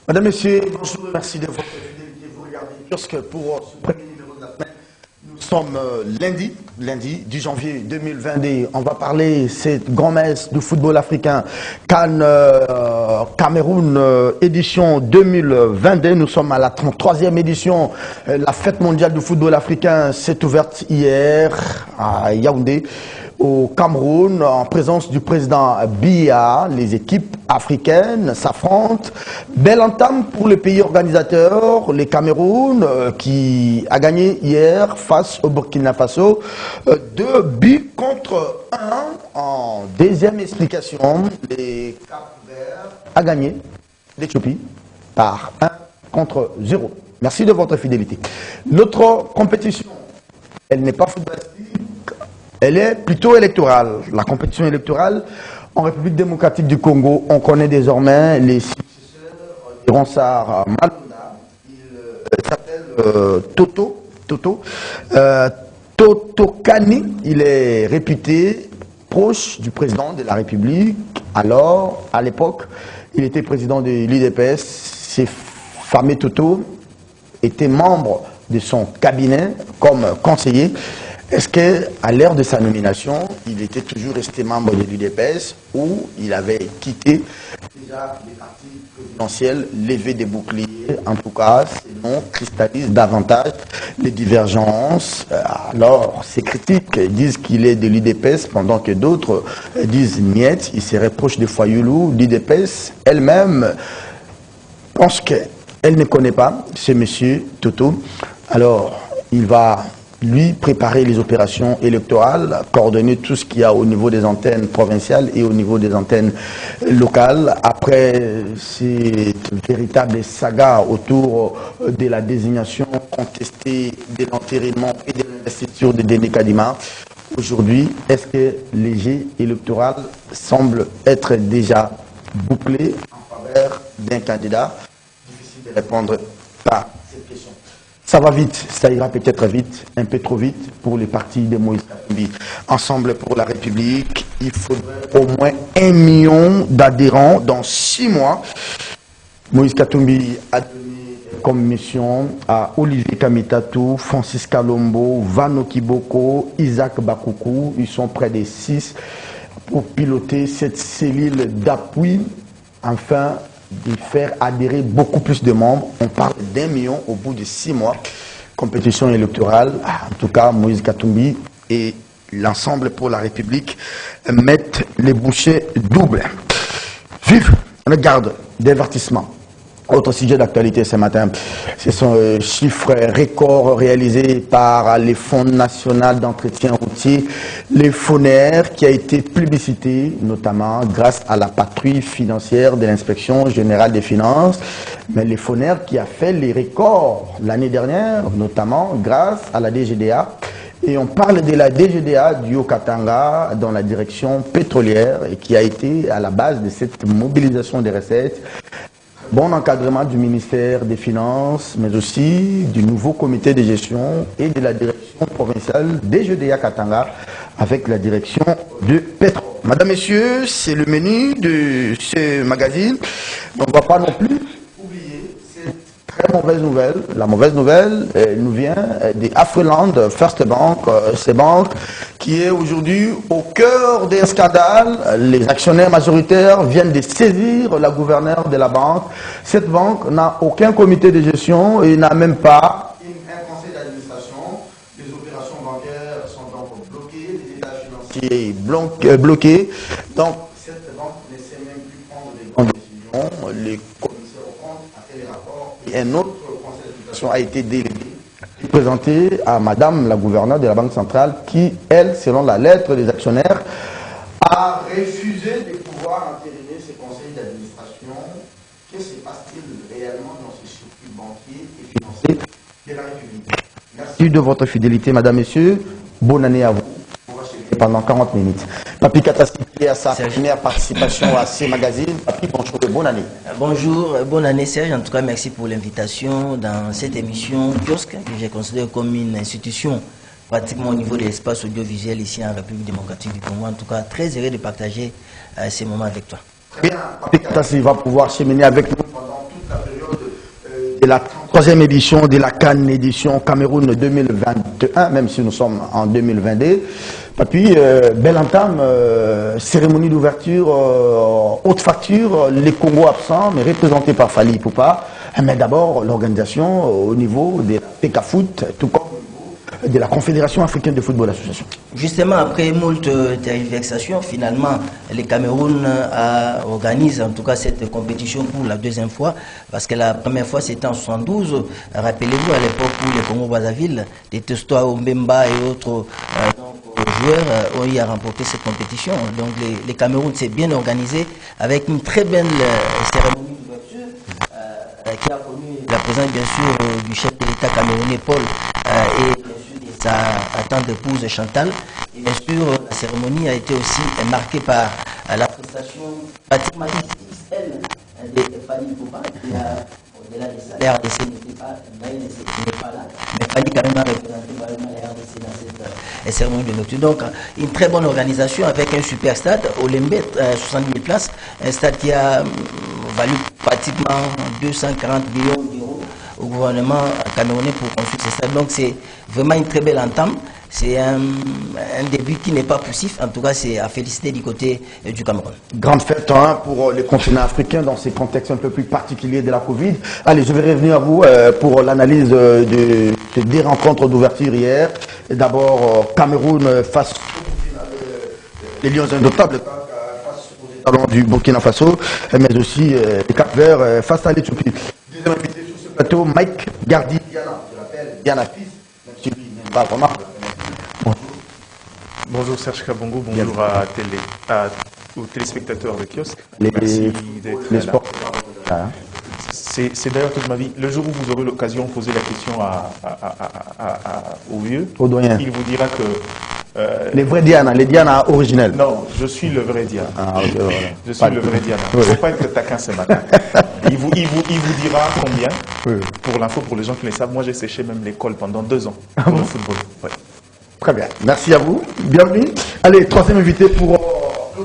Madame, Messieurs, bonjour, merci de votre fidélité. Vous regardez Kiosque pour ce premier numéro de la semaine. Nous sommes lundi 10 janvier 2022. On va parler cette grand-messe du football africain, Cannes, Cameroun, édition 2022. Nous sommes à la 33e édition. La fête mondiale du football africain s'est ouverte hier à Yaoundé, au Cameroun, en présence du président Biya. Les équipes africaines s'affrontent. Belle entame pour le pays organisateur, le Cameroun, qui a gagné hier face au Burkina Faso. 2 buts contre 1. En deuxième explication, les Cap-Verts a gagné l'Éthiopie par 1 contre 0. Merci de votre fidélité. Notre compétition, elle n'est pas footballistique. Elle est plutôt électorale. La compétition électorale en République démocratique du Congo, on connaît désormais les successeurs de Ronsard Malona. Il s'appelle Toto Kani. Il est réputé proche du président de la République. Alors, à l'époque, il était président de l'UDPS. Ces fameux Toto étaient membres de son cabinet comme conseiller. Est-ce qu'à l'heure de sa nomination, il était toujours resté membre de l'UDPS ou il avait quitté déjà les partis présidentiels, levé des boucliers? En tout cas, ces noms cristallisent davantage les divergences. Alors, ces critiques disent qu'il est de l'UDPS pendant que d'autres disent niet, il serait proche de Fayoulou. L'UDPS elle-même pense qu'elle ne connaît pas ce monsieur Toto. Alors, il va lui préparer les opérations électorales, coordonner tout ce qu'il y a au niveau des antennes provinciales et au niveau des antennes locales. Après cette véritable saga autour de la désignation contestée de l'enterrement et de l'investiture de Déné Kadima, aujourd'hui, est-ce que les jeux électoraux semblent être déjà bouclés en faveur d'un candidat? Difficile de répondre à cette question. Ça va vite, ça ira peut-être vite, un peu trop vite pour les partis de Moïse Katumbi. Ensemble pour la République, il faudrait au moins 1 million d'adhérents dans 6 mois. Moïse Katumbi a donné comme mission à Olivier Kamitatou, Francis Kalombo, Vano Kiboko, Isaac Bakoukou. Ils sont près de 6 pour piloter cette cellule d'appui, enfin de faire adhérer beaucoup plus de membres. On parle d'1 million au bout de 6 mois. Compétition électorale. En tout cas, Moïse Katumbi et l'ensemble pour la République mettent les bouchées doubles. Vive le garde d'avertissement. Autre sujet d'actualité ce matin, ce sont chiffres records réalisés par les Fonds national d'entretien routier, les FONER, qui a été publicité notamment grâce à la patrouille financière de l'inspection générale des finances, mais les FONER qui a fait les records l'année dernière, notamment grâce à la DGDA. Et on parle de la DGDA du Haut-Katanga dans la direction pétrolière et qui a été à la base de cette mobilisation des recettes. Bon encadrement du ministère des Finances, mais aussi du nouveau comité de gestion et de la direction provinciale des GDA Katanga avec la direction de Petro. Madame, Messieurs, c'est le menu de ce magazine. On ne va pas non plus oublier cette très mauvaise nouvelle. La mauvaise nouvelle nous vient des Afriland First Bank, ces banques qui est aujourd'hui au cœur d'un scandale. Les actionnaires majoritaires viennent de saisir la gouverneure de la banque. Cette banque n'a aucun comité de gestion et n'a même pas un conseil d'administration. Les opérations bancaires sont donc bloquées, les états financiers bloqués. Donc, cette banque ne sait même plus prendre les grandes décisions. Les commissaires aux comptes ont fait les rapports et un autre conseil d'administration a été délégué, présenté à Madame la gouverneure de la Banque centrale qui, elle, selon la lettre des actionnaires, a refusé de pouvoir entériner ce conseil d'administration. Que se passe-t-il réellement dans ce circuit banquier et financier de la République? Merci de votre fidélité, Madame, Messieurs. Bonne année à vous. Pendant 40 minutes. Papi Katassi à sa première participation à ces magazines. Papi, bonjour et bonne année. Bonjour, bonne année Serge. En tout cas, merci pour l'invitation dans cette émission Kiosque, que j'ai considérée comme une institution pratiquement au niveau de l'espace audiovisuel ici en République démocratique du Congo. En tout cas, très heureux de partager ces moments avec toi. Bien, Papi Katassi va pouvoir cheminer avec nous pendant toute la période de la troisième édition de la Cannes édition Cameroun 2021, même si nous sommes en 2022. Papi, belle entame, cérémonie d'ouverture, haute facture, les Congos absents, mais représentés par Fally Ipupa. Mais d'abord, l'organisation au niveau de la PECAFOOT, tout comme de la Confédération africaine de football association. Justement, après moult tergiversations, finalement, le Cameroun organise en tout cas cette compétition pour la deuxième fois, parce que la première fois c'était en 72. Rappelez-vous, à l'époque où le Congo-Brazzaville, les Testoa, Mbemba et autres joueurs ont eu à remporter cette compétition. Donc le Cameroun s'est bien organisé avec une très belle cérémonie d'ouverture qui a connu la présence bien sûr du chef de l'État camerounais Paul et sa tante épouse Chantal. Et bien sûr, la cérémonie a été aussi marquée par la prestation pratiquement XXL de Fally Ipupa, qui a, au-delà de ça, la RDC n'était pas là, mais Fally quand même a représenté vraiment la RDC dans cette cérémonie de nocturne. Donc, une très bonne organisation avec un super stade, Olembe, 70 000 places, un stade qui a valu pratiquement 240 millions d'euros au gouvernement camerounais pour construire ce stade. Donc c'est vraiment une très belle entame. C'est un début qui n'est pas poussif. En tout cas, c'est à féliciter du côté du Cameroun. Grande fête pour les continents africains dans ces contextes un peu plus particuliers de la Covid. Allez, je vais revenir à vous pour l'analyse des rencontres d'ouverture hier. D'abord, Cameroun face les Lions indomptables face aux étalons du Burkina Faso, mais aussi les Cap-Vert face à l'Éthiopie. Deuxième invité sur ce plateau, Mike Gardi Diana, je l'appelle Diana Fils, même si lui n'est pas vraiment. Bonjour Serge Kabongo, bonjour aux téléspectateurs de Kiosque. Merci d'être les là. sports. C'est d'ailleurs toute ma vie. Le jour où vous aurez l'occasion de poser la question au vieux, Au doyen. il vous dira que... Les vrais Diana, les Diana originels. Non, je suis le vrai Diana. Ah, ok, voilà. Je suis le vrai Diana. Il ne faut pas être taquin ce matin. Il vous dira combien, pour l'info, pour les gens qui le savent. Moi, j'ai séché même l'école pendant 2 ans pour le football. Ouais. Très bien, merci à vous, bienvenue. Allez, troisième invité pour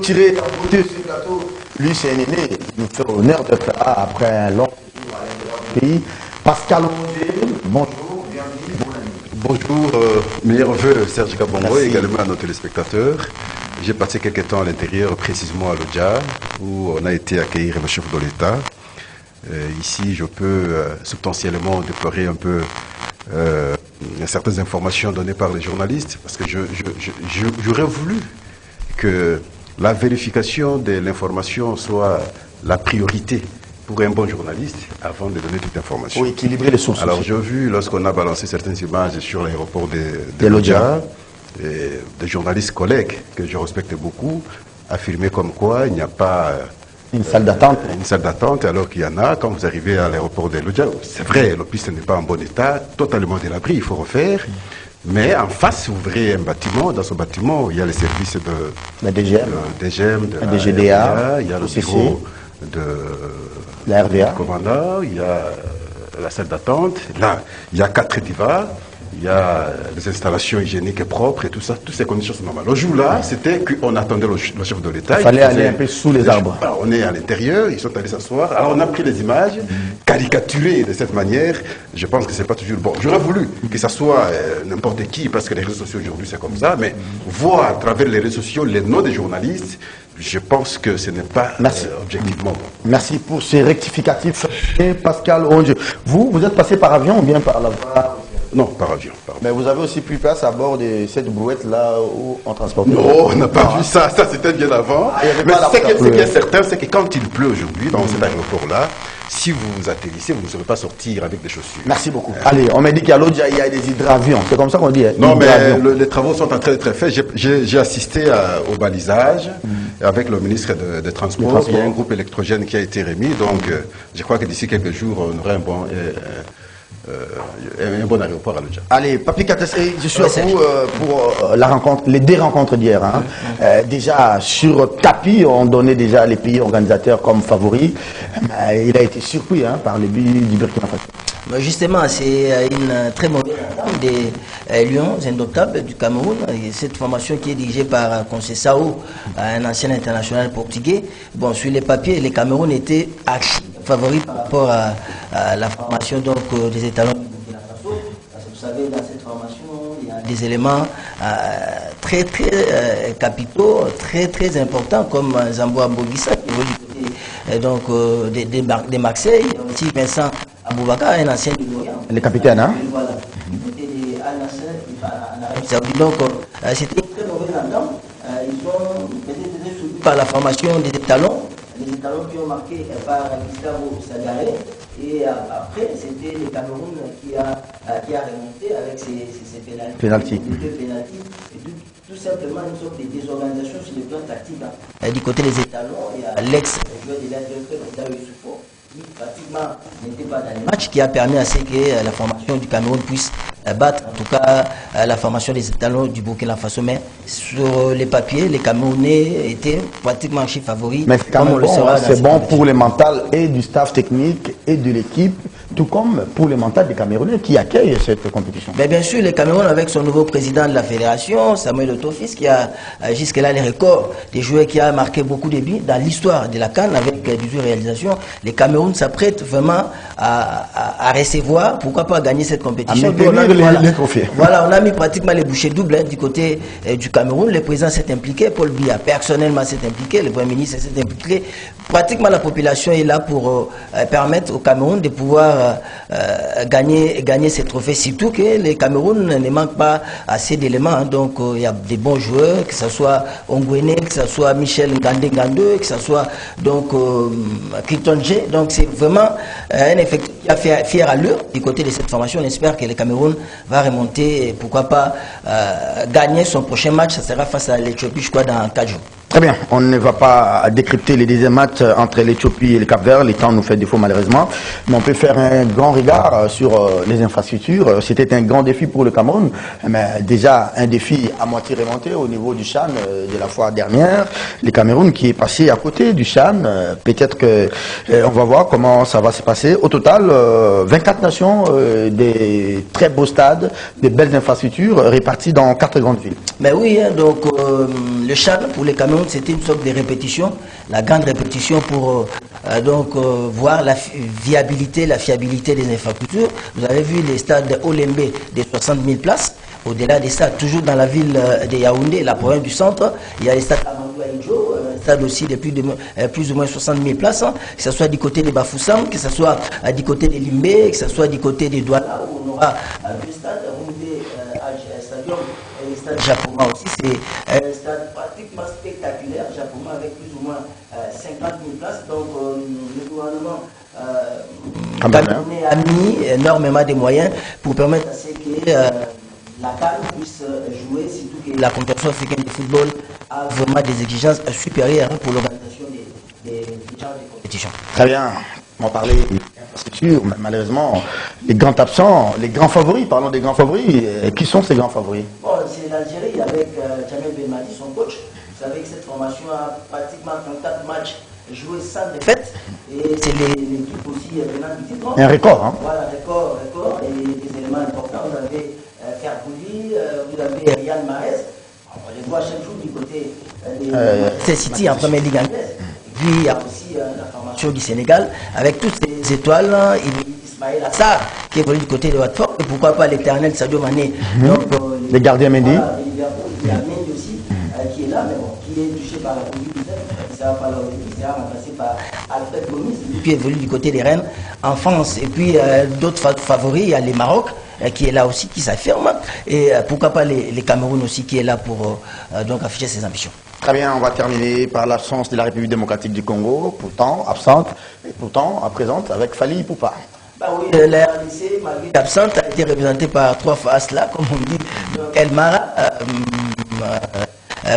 tirer en beauté ce plateau. Lui, c'est un aîné, il nous fait honneur d'être là après un long séjour à l'intérieur du pays. Pascal Rongier, bonjour, bienvenue, bon ami. Bonjour, meilleurs vœux Serge Kabongo Merci. et également à nos téléspectateurs. J'ai passé quelques temps à l'intérieur, précisément à l'Odja, où on a été accueillir le chef de l'État. Ici, je peux substantiellement déplorer un peu certaines informations données par les journalistes, parce que j'aurais voulu que la vérification de l'information soit la priorité pour un bon journaliste avant de donner toute information. Pour équilibrer les sources. Alors j'ai vu, lorsqu'on a balancé certaines images sur l'aéroport de l'Odja, des journalistes collègues que je respecte beaucoup, affirmer comme quoi il n'y a pas une salle d'attente. une salle d'attente, alors qu'il y en a. Quand vous arrivez à l'aéroport de l'Odja, c'est vrai, la piste n'est pas en bon état, totalement délabrée, il faut refaire. Mais en face, vous verrez un bâtiment. Dans ce bâtiment, il y a les services de La DGM, DGM, de la la DGDA, RVA, il y a le OCC, bureau de la RVA. du commandant, il y a la salle d'attente. Là, il y a 4 divas, il y a les installations hygiéniques et propres et tout ça. Toutes ces conditions sont normales. Le jour-là, c'était qu'on attendait le chef de l'État. Il fallait aller un peu sous les arbres. Alors, on est à l'intérieur, ils sont allés s'asseoir. Alors, on a pris les images, caricaturées de cette manière. Je pense que c'est pas toujours bon. J'aurais voulu que ça soit n'importe qui, parce que les réseaux sociaux aujourd'hui, c'est comme ça. Mais voir à travers les réseaux sociaux les noms des journalistes, je pense que ce n'est pas objectivement bon. Merci pour ces rectificatifs. Et Pascal Rongier, vous êtes passé par avion ou bien par la voie? Non, par avion. Mais vous avez aussi pris place à bord de cette brouette-là où on transporte. Non, on n'a pas vu ça. Ça, c'était bien avant. Ah, il y avait mais pas ce qui est certain, c'est que quand il pleut aujourd'hui, dans cet aéroport-là, si vous atterrissez, vous ne saurez pas sortir avec des chaussures. Merci beaucoup. Allez, on m'a dit qu'à l'Odja, il y a des hydravions. C'est comme ça qu'on dit. Hein? Non, mais les travaux sont en train d'être faits. J'ai assisté au balisage avec le ministre des Transports. Il y a un groupe électrogène qui a été remis. Donc, je crois que d'ici quelques jours, on aura un bon aéroport à l'Odja. Allez, Papi Katassi, je suis à vous pour la rencontre, les 2 rencontres d'hier. Hein. Déjà, sur tapis, on donnait déjà les pays organisateurs comme favoris. Il a été surpris par le but du Burkina Faso. Justement, c'est une très mauvaise entame des Lions indomptables du Cameroun. Et cette formation qui est dirigée par Conceição, un ancien international portugais. Bon, sur les papiers, les Cameroun étaient archi favoris par rapport à la formation donc, des étalons du Burkina Faso. Parce que vous savez, dans cette formation, il y a des éléments très capitaux, très importants, comme Zambo Mbogissa, qui évolue du côté donc, des Marseille, aussi Vincent Aboubakar, un ancien de l'Orient. Le capitaine, hein? Voilà. Du côté des Al-Nasser, en Arabie Saoudite. Donc, c'était une très mauvaise entente. Ils ont peut-être été soutenus par la formation des étalons. Les étalons qui ont marqué par Gustavo Sagaré. Et après, c'était le Cameroun qui a remonté avec ses pénaltys. Les deux pénaltys. Tout simplement une sorte de désorganisation sur le plan tactique. Hein. Du côté des étalons, il y a l'ex-joueur de l'Inter Youssoufo, qui pratiquement n'était pas dans les matchs, qui a permis à ce que la formation du Cameroun puisse battre, en tout cas, la formation des étalons du Burkina Faso. Mais sur les papiers, les Camerounais étaient pratiquement archi favoris. Mais c'est bon pour les mentales et du staff technique et de l'équipe, tout comme pour les mentales des Camerounais qui accueillent cette compétition. Mais bien sûr, le Cameroun, avec son nouveau président de la fédération, Samuel Otofis, qui a jusque-là les records des joueurs qui a marqué beaucoup de buts dans l'histoire de la CAN avec 18 réalisations, les Cameroun s'apprête vraiment à recevoir, pourquoi pas gagner cette compétition. Voilà, on a mis pratiquement les bouchées doubles du côté du Cameroun. Le président s'est impliqué, Paul Biya personnellement s'est impliqué, le Premier ministre s'est impliqué. Pratiquement la population est là pour permettre au Cameroun de pouvoir gagner ces trophées. Surtout que les Cameroun ne manquent pas assez d'éléments. Hein. Donc il y a des bons joueurs, que ce soit Ongwene, que ce soit Michel Ngande, que ce soit donc Kitonje. Donc c'est vraiment un effectif qui a fait fière allure du côté de cette formation. On espère que le Cameroun va remonter et pourquoi pas gagner son prochain match. Ça sera face à l'Éthiopie, je crois, dans 4 jours. Très bien, on ne va pas décrypter les deuxièmes matchs entre l'Éthiopie et le Cap-Vert, le temps nous fait défaut malheureusement, mais on peut faire un grand regard sur les infrastructures. C'était un grand défi pour le Cameroun, mais déjà un défi à moitié remonté au niveau du CHAN de la fois dernière. Le Cameroun qui est passé à côté du CHAN, peut-être que on va voir comment ça va se passer. Au total, 24 nations, des très beaux stades, des belles infrastructures réparties dans 4 grandes villes. Mais oui, hein, donc le CHAN pour les Cameroun, c'était une sorte de répétition, la grande répétition pour voir la viabilité, la fiabilité des infrastructures. Vous avez vu les stades Olembe de 60 000 places. Au-delà des stades, toujours dans la ville de Yaoundé, la province du centre, il y a les stades Amadou Aïdjo, un stade aussi de plus ou moins 60 000 places, hein, que ce soit du côté de Bafoussam, que ce soit du côté de Limbé, que ce soit du côté de Douala, où on aura deux stades, Roundé Stadium et le stade Japoma aussi. C'est un stade pratiquement spectaculaire, Japoma, avec plus ou moins 50 000 places. Donc le gouvernement a mis énormément de moyens pour permettre à ce que la CAN puisse jouer, surtout que la compétition africaine de football a vraiment des exigences supérieures pour l'organisation des compétitions. Très bien, on va parler d'infrastructures, mais malheureusement, les grands absents, les grands favoris, parlons des grands favoris, qui sont ces grands favoris? Bon, c'est l'Algérie avec Jamel Belmadi, son coach. Vous savez que cette formation a pratiquement 34 matchs joués sans défaite, et c'est l'équipe aussi venant du titre. Un record, hein? Voilà, record, et des éléments importants. Vous avez Ferbouli, vous avez Yann Mahrez, on les voit chaque jour du côté de City en première ligue anglaise. Et puis il y a aussi la formation du Sénégal avec toutes ces étoiles, Ismaël Assar qui évolue du côté de Watford, et pourquoi pas l'éternel Sadio Mané. Donc, les gardiens Mendy. Voilà, il y a Mendy aussi qui est là, mais bon, qui est touché par la Covid-19, il sera pas là au début, il sera remplacé par Alfred Gomis, qui évolue du côté des Rennes en France. Et puis d'autres favoris, il y a les Maroc qui est là aussi, qui s'affirme, et pourquoi pas les Cameroun aussi qui est là pour donc afficher ses ambitions. Très bien, on va terminer par l'absence de la République démocratique du Congo, pourtant absente, et pourtant présente avec Fally Ipupa. Bah oui, la RDC, malgré l'absente, a été représentée par 3 faces là, comme on dit, Elmara,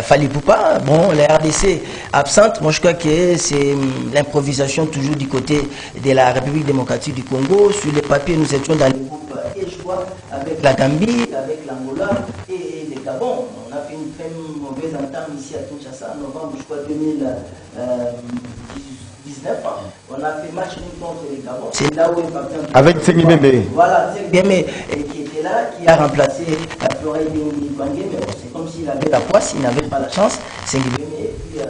Fally Ipupa. Bon, la RDC absente, moi je crois que c'est l'improvisation toujours du côté de la République démocratique du Congo. Sur les papiers, nous étions dans le groupe échoua avec la Gambie, avec l'Angola et le Gabon. On a fait une très mauvaise entame ici à Kinshasa en novembre, je crois, 2019. 2019, on a fait match contre les Gabon. C'est là où il partait. Avec Sengi Bembe. Voilà, Sengi Bembe qui était là, qui a remplacé Florey Bengi Kwangé, mais bon, c'est comme s'il avait la poisse, il n'avait pas la chance. Sengi Bembe, et puis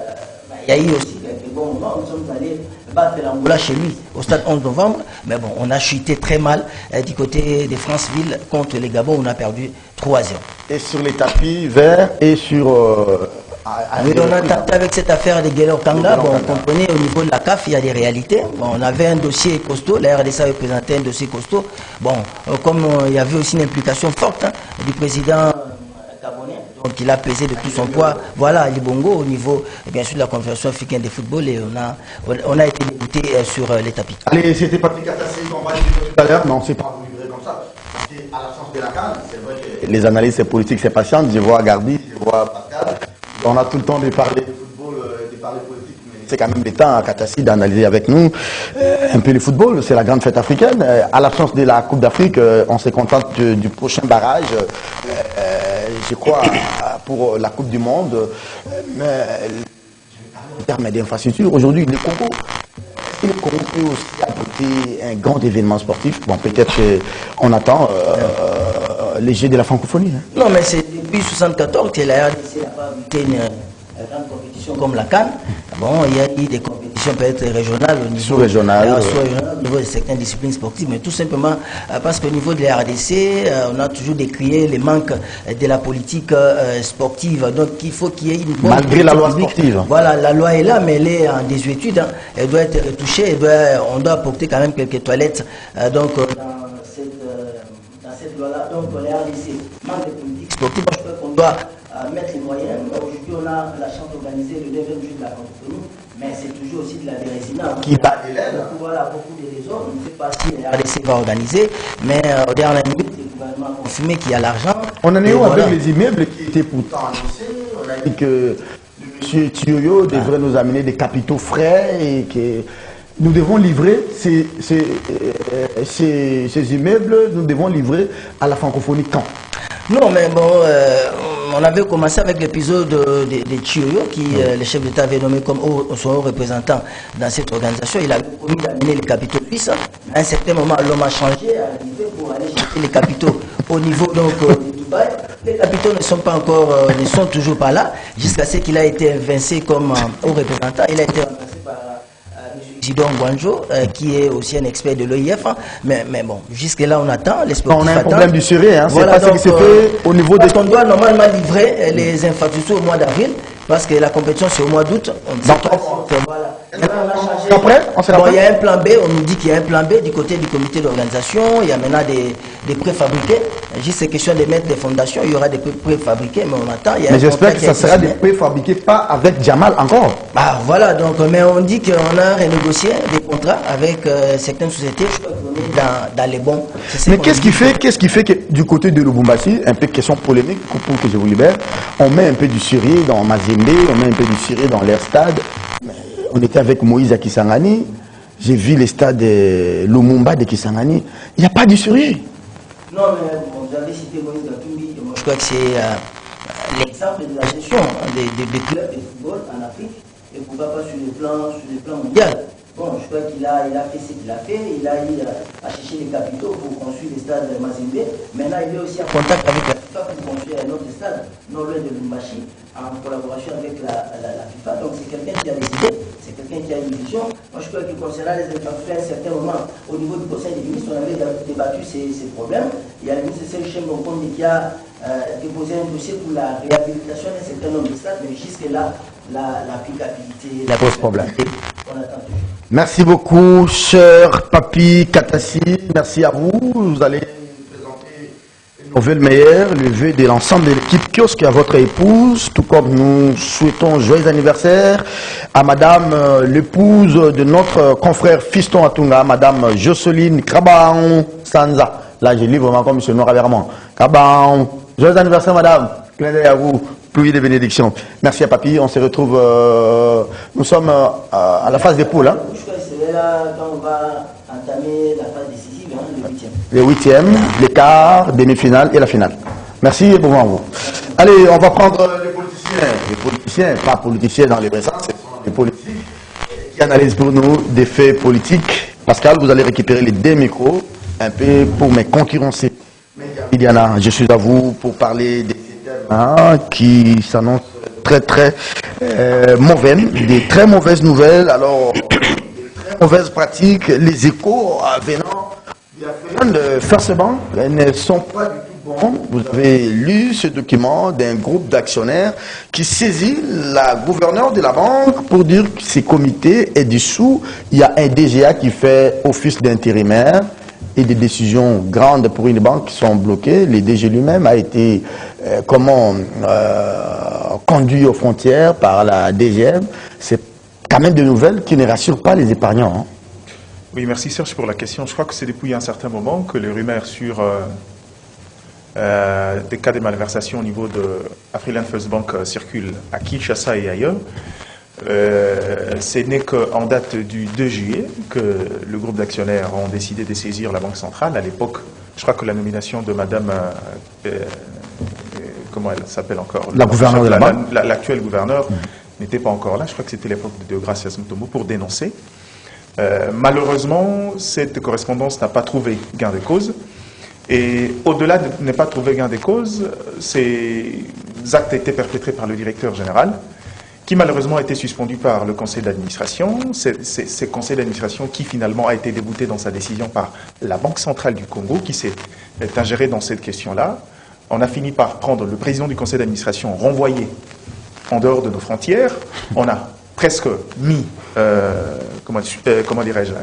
il y a eu aussi quelques bons moments, nous sommes allés battre l'Angola chez lui au stade 11 novembre, mais bon, on a chuté très mal du côté de Franceville contre les Gabon, on a perdu 3-0. Et sur les tapis verts et sur... oui, on a tapé avec cette affaire de Guélor Kanga. Bon, on comprenait au niveau de la CAF, il y a des réalités. Bon, on avait un dossier costaud, la RDC avait présenté un dossier costaud. Bon, comme il y avait aussi une implication forte du président gabonais, donc il a pesé de tout son poids. Voilà, Ali Bongo au niveau, bien sûr, de la Confédération africaine de football, et on a été débuté sur les tapis. Allez, c'était Papi Katassi qu'on va dire tout à l'heure, mais on ne s'est pas vous livrer comme ça. Parce qu'à l'absence de la CAN, c'est vrai que les analystes politiques, c'est patient. Je vois Gardi, je vois Pascal. On a tout le temps de parler de football, de parler politique, mais c'est quand même le temps à Katassi d'analyser avec nous un peu le football. C'est la grande fête africaine. À l'absence de la Coupe d'Afrique, on se contente du prochain barrage, je crois, pour la Coupe du Monde. Mais en termes d'infrastructure, aujourd'hui, le Congo, le Congo peut aussi apporter un grand événement sportif. Bon, peut-être qu'on attend les Jeux de la francophonie. Hein. Non, mais c'est depuis 1974 que la RDC n'a pas buté une grande compétition comme la CAN. Bon, il y a eu des compétitions peut-être régionales au niveau, sous-régionales, au niveau de certaines disciplines sportives, mais tout simplement parce qu'au niveau de la RDC, on a toujours décrié les manques de la politique sportive. Donc il faut qu'il y ait une bonne malgré la loi publique. sportive. Voilà, la loi est là, mais elle est en désuétude. Hein. Elle doit être retouchée, on doit apporter quand même quelques toilettes. Donc dans cette loi-là, donc la RDC manque de politique sportive. Je crois qu'on doit mettre les moyens. Aujourd'hui, on a la chance d'organiser le 9e juillet de la francophonie, mais c'est toujours aussi de la dérésina. Qui bat des lèvres. Voilà, beaucoup de raisons. On ne sait pas si la RDC va organiser, mais au dernier minute, le gouvernement a confirmé qu'il y a l'argent. On en est où voilà. avec les immeubles qui étaient pourtant annoncés? On a dit que M. Thioyo devrait nous amener des capitaux frais et que nous devons livrer ces immeubles, nous devons livrer à la francophonie quand? Non, mais bon, on avait commencé avec l'épisode de Thioyo, qui le chef d'État avait nommé comme son haut représentant dans cette organisation. Il avait promis d'amener les capitaux suisses. À un certain moment, l'homme a changé, a arrivé pour aller chercher les capitaux au niveau donc, de Dubaï. Les capitaux ne sont pas encore, ne sont toujours pas là, jusqu'à ce qu'il a été évincé comme haut représentant. Il a été remplacé par Isidore Ngwanjo, qui est aussi un expert de l'OIF, hein. Mais bon, jusque-là on attend, les sportifs on a un attendent. problème du Syrie, hein. Voilà, c'est pas ce qui s'est fait au niveau des... On doit normalement livrer les infrastructures au mois d'avril, parce que la compétition c'est au mois d'août. Voilà. Maintenant, on a changé. Après, Bon, il y a un plan B, on nous dit qu'il y a un plan B du côté du comité d'organisation, il y a maintenant des préfabriqués. Juste question de mettre des fondations, il y aura des préfabriqués, mais on attend. Mais j'espère que ça sera des préfabriqués, pas avec Jamal encore. Ah voilà, donc, mais on dit qu'on a renégocié des contrats avec certaines sociétés, je crois qu'on est dans les bons. Mais qu'est-ce qui fait que du côté de Lubumbashi, un peu de question polémique pour que je vous libère, on met un peu du Syrie dans Mazembe, on met un peu du Syrie dans l'air stade. On était avec Moïse à Kisangani, j'ai vu les stades Lumumba de Kisangani, il n'y a pas du Syrie. Non, mais bon, vous avez cité Moïse Gatumbi, moi je crois que c'est l'exemple de la gestion des clubs de football en Afrique, et pourquoi pas sur le plan mondial. Bon, je crois qu'il a fait ce qu'il a fait, il a eu à chercher les capitaux pour construire les stades de Mazembe. Maintenant, il est aussi en contact avec la FIFA pour construire un autre stade, non loin de Lumbashi, en collaboration avec la FIFA. Donc c'est quelqu'un qui a décidé, c'est quelqu'un qui a une vision. Moi, je crois que concernant les infrastructures, à un certain moment, au niveau du Conseil des ministres, on avait débattu ces problèmes. Il y a le ministre Serge Mbonkonde qui a déposé un dossier pour la réhabilitation d'un certain nombre de stades, mais jusque-là, l'applicabilité, la pose problème. On attend toujours. Merci beaucoup, cher Papi Katassi. Merci à vous. Vous allez présenter une nouvelle meilleure, le vœu de l'ensemble de l'équipe kiosque à votre épouse, tout comme nous souhaitons joyeux anniversaire à madame l'épouse de notre confrère Fiston Atunga, madame Jocelyne Krabaon Sanza. Là, je lis vraiment comme M. Noir Averman. Krabaon. Joyeux anniversaire, madame. Clin d'œil à vous. Pluie de bénédictions. Merci à Papi. On se retrouve. Nous sommes à la phase des poules. Hein. Je crois que c'est là quand on va entamer la phase décisive, hein, le 8e. Le 8e, les quarts, demi-finale et la finale. Merci et bon à vous. Allez, on va prendre les politiciens. Les politiciens, pas politiciens dans les vrais sens, ce sont les politiques qui qui analyse pour nous des faits politiques. Pascal, vous allez récupérer les deux micros, un peu pour me concurrencer. Diana, je suis à vous pour parler des thèmes qui s'annoncent très mauvais, des très mauvaises nouvelles, alors des très mauvaises pratiques, les échos venant de First Bank ne sont pas du tout bons. Vous avez lu ce document d'un groupe d'actionnaires qui saisit la gouverneure de la banque pour dire que ce comité est dissous. Il y a un DGA qui fait office d'intérimaire et des décisions grandes pour une banque qui sont bloquées. Le DG lui-même a été conduit aux frontières par la DGM. C'est quand même des nouvelles qui ne rassurent pas les épargnants. Hein. Oui, merci Serge pour la question. Je crois que c'est depuis un certain moment que les rumeurs sur des cas de malversation au niveau de Afriland First Bank circulent à Kinshasa et ailleurs. Ce n'est qu'en date du 2 juillet que le groupe d'actionnaires ont décidé de saisir la Banque centrale. À l'époque, je crois que la nomination de Madame, comment elle s'appelle encore? La gouverneure de la banque. L'actuelle gouverneure n'était pas encore là. Je crois que c'était l'époque de Deogracias Mutombo pour dénoncer. Malheureusement, cette correspondance n'a pas trouvé gain de cause. Et au-delà de ne pas trouver gain de cause, ces actes étaient perpétrés par le directeur général, qui malheureusement a été suspendu par le conseil d'administration. C'est le conseil d'administration qui finalement a été débouté dans sa décision par la Banque centrale du Congo, qui s'est ingérée dans cette question-là. On a fini par prendre le président du conseil d'administration renvoyé en dehors de nos frontières. On a presque mis, comment dirais-je,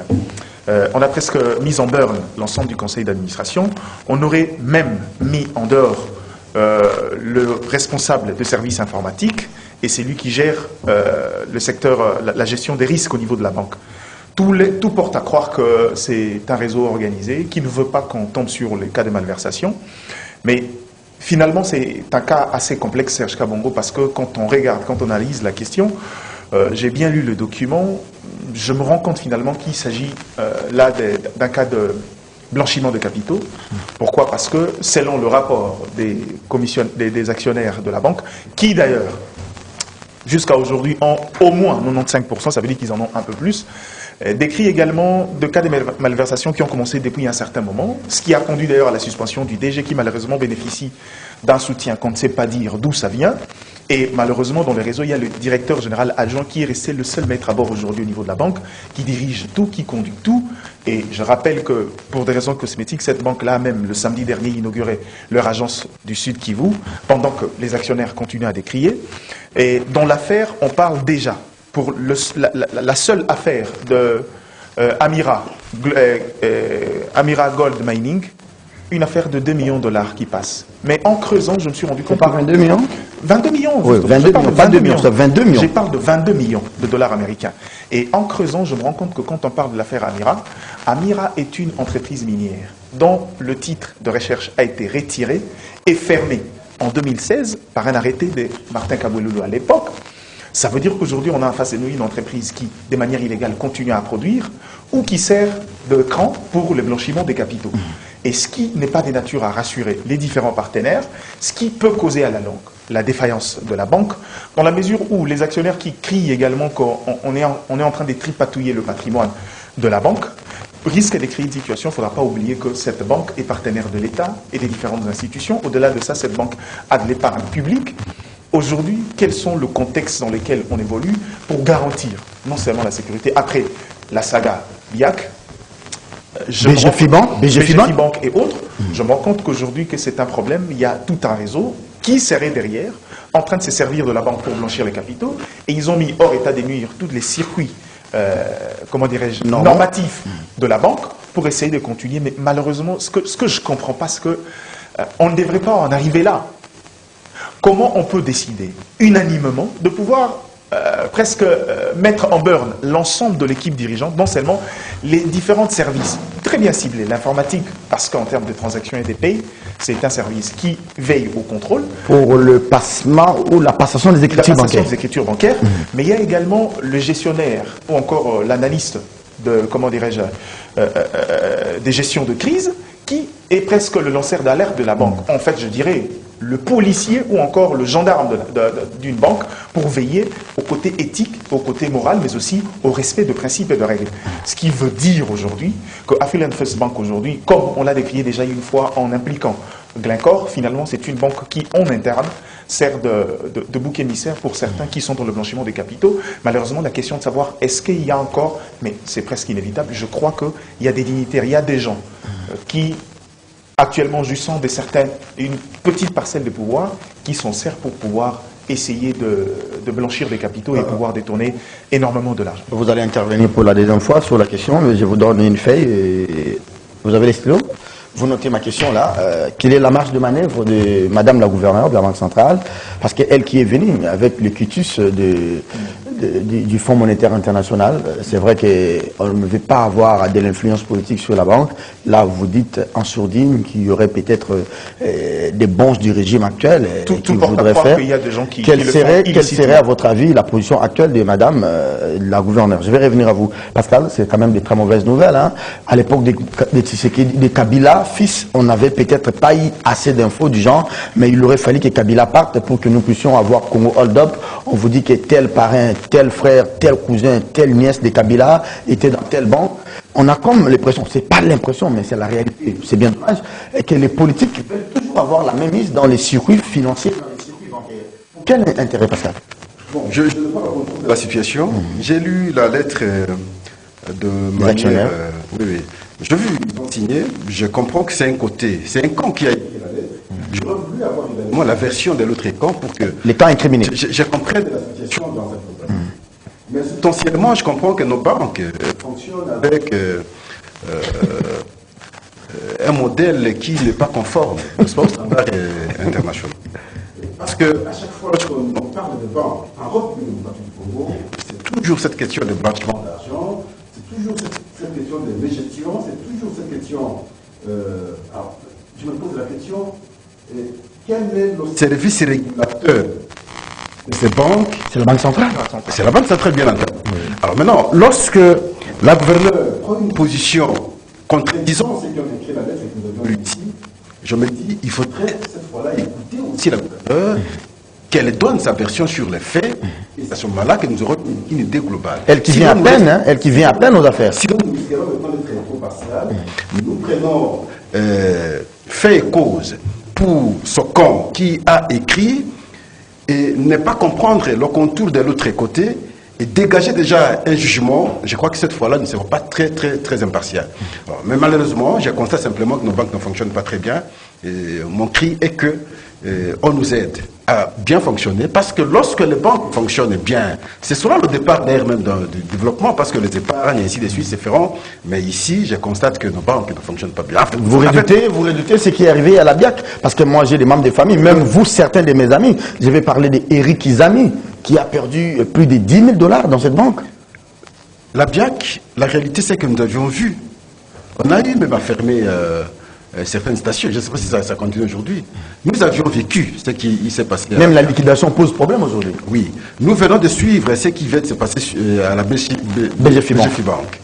on a presque mis en burn l'ensemble du conseil d'administration. On aurait même mis en dehors le responsable de services informatiques, et c'est lui qui gère le secteur, la gestion des risques au niveau de la banque. Tout porte à croire que c'est un réseau organisé qui ne veut pas qu'on tombe sur les cas de malversation. Mais finalement, c'est un cas assez complexe, Serge Kabongo, parce que quand on regarde, quand on analyse la question, j'ai bien lu le document, je me rends compte finalement qu'il s'agit là d'un cas de blanchiment de capitaux. Pourquoi? Parce que selon le rapport des actionnaires de la banque, qui d'ailleurs, jusqu'à aujourd'hui, ont au moins 95%, ça veut dire qu'ils en ont un peu plus, décrit également de cas de malversation qui ont commencé depuis un certain moment, ce qui a conduit d'ailleurs à la suspension du DG qui malheureusement bénéficie d'un soutien qu'on ne sait pas dire d'où ça vient. Et malheureusement, dans les réseaux, il y a le directeur général adjoint qui est resté le seul maître à bord aujourd'hui au niveau de la banque, qui dirige tout, qui conduit tout. Et je rappelle que, pour des raisons cosmétiques, cette banque-là, même le samedi dernier, inaugurait leur agence du Sud Kivu, pendant que les actionnaires continuent à décrier. Et dans l'affaire, on parle déjà, pour la seule affaire de Amira Gold Mining, une affaire de 2 millions de dollars qui passe. Mais en creusant, je me suis rendu compte... Pas 22 millions 22 millions. Oui, 22 millions, pas 2 millions, c'est 22 millions. Je parle de 22 millions de dollars américains. Et en creusant, je me rends compte que quand on parle de l'affaire Amira, Amira est une entreprise minière dont le titre de recherche a été retiré et fermé en 2016 par un arrêté de Martin Kabouloulou à l'époque. Ça veut dire qu'aujourd'hui, on a en face de nous une entreprise qui, de manière illégale, continue à produire ou qui sert de cran pour le blanchiment des capitaux. Et ce qui n'est pas de nature à rassurer les différents partenaires, ce qui peut causer à la longue la défaillance de la banque, dans la mesure où les actionnaires qui crient également qu'on est en train de tripatouiller le patrimoine de la banque, risquent de créer une situation. Il ne faudra pas oublier que cette banque est partenaire de l'État et des différentes institutions. Au-delà de ça, cette banque a de l'épargne publique. Aujourd'hui, quels sont les contextes dans lesquels on évolue pour garantir non seulement la sécurité, après la saga BIAC, BGFI Bank et autres, je me rends compte qu'aujourd'hui que c'est un problème, il y a tout un réseau qui serait derrière, en train de se servir de la banque pour blanchir les capitaux, et ils ont mis hors état de nuire tous les circuits, comment dirais-je, normatifs de la banque pour essayer de continuer. Mais malheureusement, ce que je ne comprends pas, c'est qu'on ne devrait pas en arriver là. Comment on peut décider unanimement de pouvoir presque mettre en burn l'ensemble de l'équipe dirigeante, non seulement les différents services très bien ciblés, l'informatique, parce qu'en termes de transactions et des payes, c'est un service qui veille au contrôle. Pour le passement ou la passation des écritures bancaires. Mais il y a également le gestionnaire ou encore l'analyste de, comment dirais-je, des gestions de crise qui est presque le lanceur d'alerte de la banque. En fait, je dirais, le policier ou encore le gendarme d'une banque pour veiller au côté éthique, au côté moral, mais aussi au respect de principes et de règles. Ce qui veut dire aujourd'hui que Afriland First Bank aujourd'hui, comme on l'a décrié déjà une fois en impliquant Glencore, finalement c'est une banque qui en interne sert de bouc émissaire pour certains qui sont dans le blanchiment des capitaux. Malheureusement, la question de savoir est-ce qu'il y a encore, mais c'est presque inévitable, je crois qu'il y a des dignitaires, il y a des gens qui actuellement jouissant une petite parcelle de pouvoir qui s'en sert pour pouvoir essayer de blanchir des capitaux et pouvoir détourner énormément de l'argent. Vous allez intervenir pour la deuxième fois sur la question, mais je vous donne une feuille. Et vous avez les stylos? Vous notez ma question là. Quelle est la marge de manœuvre de Madame la gouverneure de la Banque centrale? Parce qu'elle qui est venue avec le quitus du Fonds monétaire international, c'est vrai qu'on ne veut pas avoir de l'influence politique sur la banque. Là, vous dites en sourdine qu'il y aurait peut-être des bonches du régime actuel qui voudraient faire. Il y a des gens quelle serait, à votre avis, la position actuelle de Madame la gouverneure? Je vais revenir à vous. Pascal, c'est quand même des très mauvaises nouvelles. Hein. À l'époque de Kabila, fils, on n'avait peut-être pas eu assez d'infos du genre, mais il aurait fallu que Kabila parte pour que nous puissions avoir Congo Hold Up. On vous dit que tel parrain, tel frère, tel cousin, telle nièce de Kabila était dans telle banque. On a comme l'impression, c'est pas l'impression, mais c'est la réalité, c'est bien dommage, que les politiques veulent toujours avoir la même mise dans les circuits financiers, dans les circuits bancaires. Quel intérêt, Pascal? Bon, je ne veux pas raconter la situation. J'ai lu la lettre de manière... oui. Je vu, ils ont signé, je comprends que c'est un côté, c'est un camp qui a écrit la lettre. J'aurais voulu avoir également la version de l'autre camp pour que... Les camps incriminés. Je comprends la situation dans cette compagnie. Mais potentiellement, je comprends que nos banques fonctionnent avec un modèle qui n'est pas conforme au standard international. Parce que à chaque fois qu'on parle de banques en Europe, du Congo, c'est toujours cette question de blanchiment d'argent, c'est toujours cette question de gestion, c'est toujours cette question... alors, je me pose la question, quel est le service régulateur de ces banques? C'est la Banque centrale. C'est la Banque centrale, bien entendu. Oui. Alors maintenant, lorsque la gouverneure prend une position contredisant ce qui ont écrit la lettre que nous avions lu ici, je me dis, il faudrait cette fois-là écouter aussi la gouverneure, qu'elle donne sa version sur les faits, et c'est à ce moment-là que nous aurons une idée globale. Elle qui vient à peine, hein, elle qui vient à peine aux affaires. Si nous essayons de prendre des infos partiales, nous prenons fait et cause pour ce camp qui a écrit et ne pas comprendre le contour de l'autre côté et dégager déjà un jugement, je crois que cette fois-là, nous ne serons pas très impartial. Mais malheureusement, je constate simplement que nos banques ne fonctionnent pas très bien. Et mon cri est que on nous aide à bien fonctionner, parce que lorsque les banques fonctionnent bien, c'est souvent le départ d'ailleurs même du développement, parce que les épargnes et ainsi de suite se feront. Mais ici, je constate que nos banques ne fonctionnent pas bien. Vous redoutez ce qui est arrivé à la BIAC, parce que moi j'ai des membres de famille, même vous, certains de mes amis, je vais parler d'Eric Izami, qui a perdu plus de 10 000 $ dans cette banque. La BIAC, la réalité c'est que nous avions vu, on a eu même à fermer certaines stations, je ne sais pas si ça continue aujourd'hui. Nous avions vécu ce qui s'est passé. Même la liquidation pose problème aujourd'hui. Oui. Nous venons de suivre ce qui vient de se passer à la BGFI Bank.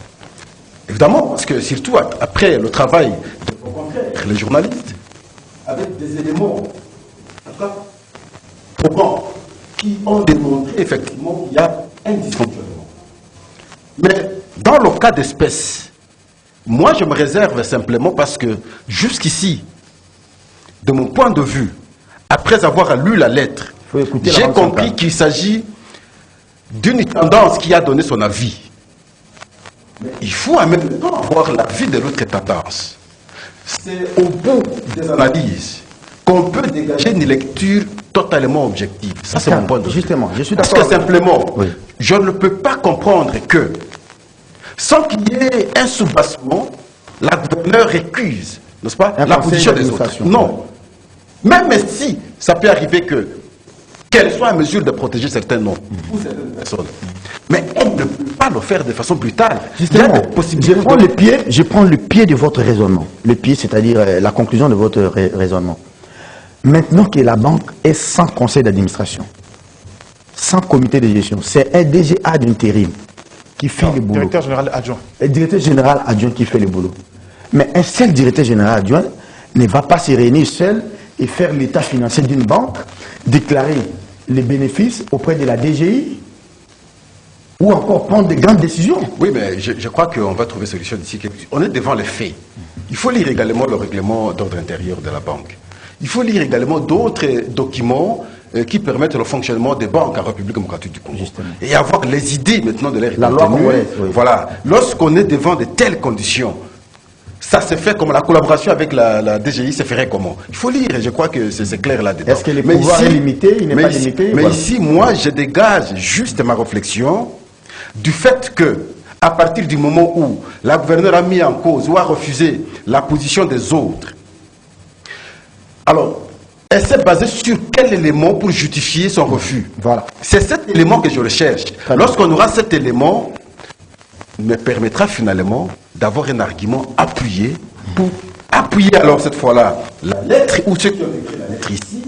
Évidemment, parce que surtout après le travail de rencontrer les journalistes, avec des éléments probants qui ont démontré effectivement qu'il y a un dysfonctionnement. Mais dans le cas d'espèce, moi, je me réserve simplement parce que jusqu'ici, de mon point de vue, après avoir lu la lettre, j'ai compris qu'il s'agit d'une tendance qui a donné son avis. Mais il faut en même temps avoir l'avis de l'autre tendance. C'est au bout des analyses qu'on peut dégager une lecture totalement objective. Ça, c'est mon point de vue. Justement, je suis d'accord. Parce que simplement, je ne peux pas comprendre que sans qu'il y ait un soubassement, la gouverneure récuse, n'est-ce pas, la position des autres. Non. Même si ça peut arriver qu'elle soit en mesure de protéger certains noms ou certaines personnes. Mais elle ne peut pas le faire de façon brutale. Justement, je prends le pied de votre raisonnement. Le pied, c'est-à-dire la conclusion de votre raisonnement. Maintenant que la banque est sans conseil d'administration, sans comité de gestion, c'est un DGA d'intérim qui fait le boulot. Directeur général adjoint. Le directeur général adjoint qui fait le boulot. Mais un seul directeur général adjoint ne va pas se réunir seul et faire l'état financier d'une banque, déclarer les bénéfices auprès de la DGI ou encore prendre de grandes décisions. Oui, mais je crois qu'on va trouver solution d'ici. On est devant les faits. Il faut lire également le règlement d'ordre intérieur de la banque. Il faut lire également d'autres documents qui permettent le fonctionnement des banques en République démocratique du Congo. Justement. Et avoir les idées maintenant de leur La loi congolaise, oui. Voilà. Lorsqu'on est devant de telles conditions, ça se fait comme la collaboration avec la DGI se ferait comment? Il faut lire, et je crois que c'est clair là-dedans. Est-ce que le pouvoir est limité? Il n'est pas limité? Mais Voilà. ici, moi, je dégage juste ma réflexion du fait que, à partir du moment où la gouverneure a mis en cause ou a refusé la position des autres, alors, elle s'est basée sur quel élément pour justifier son refus? Voilà. C'est cet élément que je recherche. Lorsqu'on aura cet élément, me permettra finalement d'avoir un argument appuyé pour appuyer alors cette fois-là la lettre ou ceux qui ont écrit la lettre ici,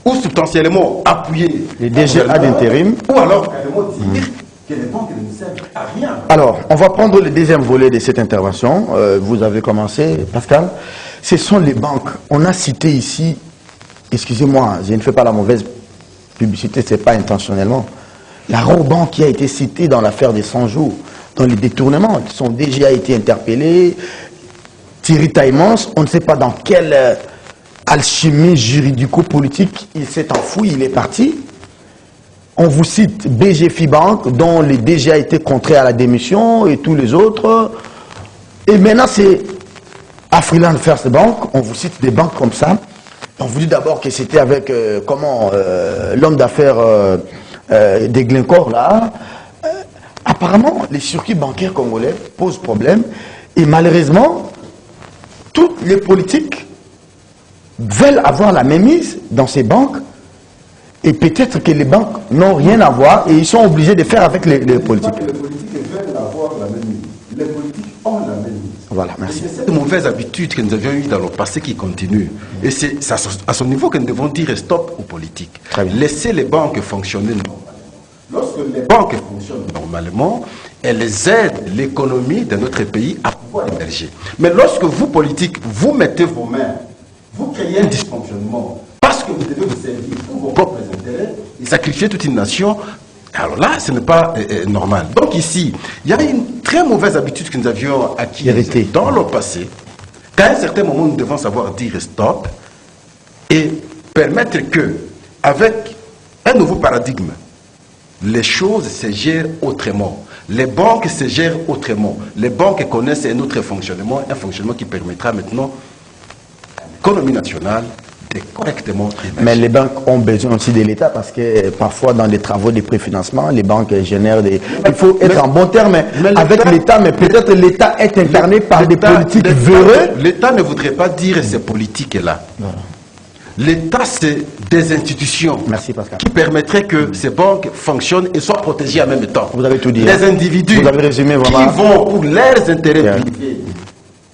ou substantiellement appuyer les DGA d'intérim, ou alors carrément dire que les banques ne servent à rien. Alors, on va prendre le deuxième volet de cette intervention. Vous avez commencé, Pascal. Ce sont les banques. On a cité ici, excusez-moi, je ne fais pas la mauvaise publicité, ce n'est pas intentionnellement. La Robank qui a été citée dans l'affaire des 100 jours, dans les détournements, qui sont déjà été interpellés. Thierry Taïmans, on ne sait pas dans quelle alchimie juridico-politique il s'est enfoui, il est parti. On vous cite BGFI Bank, dont les DG a été contraints à la démission et tous les autres. Et maintenant, c'est Afriland First Bank. On vous cite des banques comme ça. On vous dit d'abord que c'était avec l'homme d'affaires des Glencore, là. Apparemment, les circuits bancaires congolais posent problème. Et malheureusement, toutes les politiques veulent avoir la même mise dans ces banques. Et peut-être que les banques n'ont rien à voir et ils sont obligés de faire avec les politiques. Les politiques veulent avoir la même mise. Les politiques ont la même mise. Voilà, merci. C'est cette mauvaise habitude que nous avions eue dans le passé qui continue. Et c'est à ce niveau que nous devons dire stop aux politiques. Très bien. Laissez les banques fonctionner normalement. Lorsque les banques fonctionnent normalement, elles aident l'économie de notre pays à pouvoir émerger. Mais lorsque vous, politiques, vous mettez vos mains, vous créez un dysfonctionnement, parce que vous devez vous servir pour vos propres intérêts et sacrifier toute une nation, alors là, ce n'est pas normal. Donc ici, il y a une très mauvaise habitude que nous avions acquise Héritée. dans le passé, qu'à un certain moment, nous devons savoir dire stop et permettre que, avec un nouveau paradigme, les choses se gèrent autrement. Les banques se gèrent autrement. Les banques connaissent un autre fonctionnement, un fonctionnement qui permettra maintenant à l'économie nationale de correctement émerger. Mais les banques ont besoin aussi de l'État parce que parfois dans les travaux de préfinancement, les banques génèrent des... Il faut être en bon terme avec l'État, mais peut-être l'État est incarné par des politiques véreux. L'État ne voudrait pas dire ces politiques-là. L'État, c'est des institutions Merci Pascal. qui permettraient que ces banques fonctionnent et soient protégées en même temps. Vous avez tout dit. Les individus Vous avez résumé vraiment. qui vont pour leurs intérêts Bien. privés,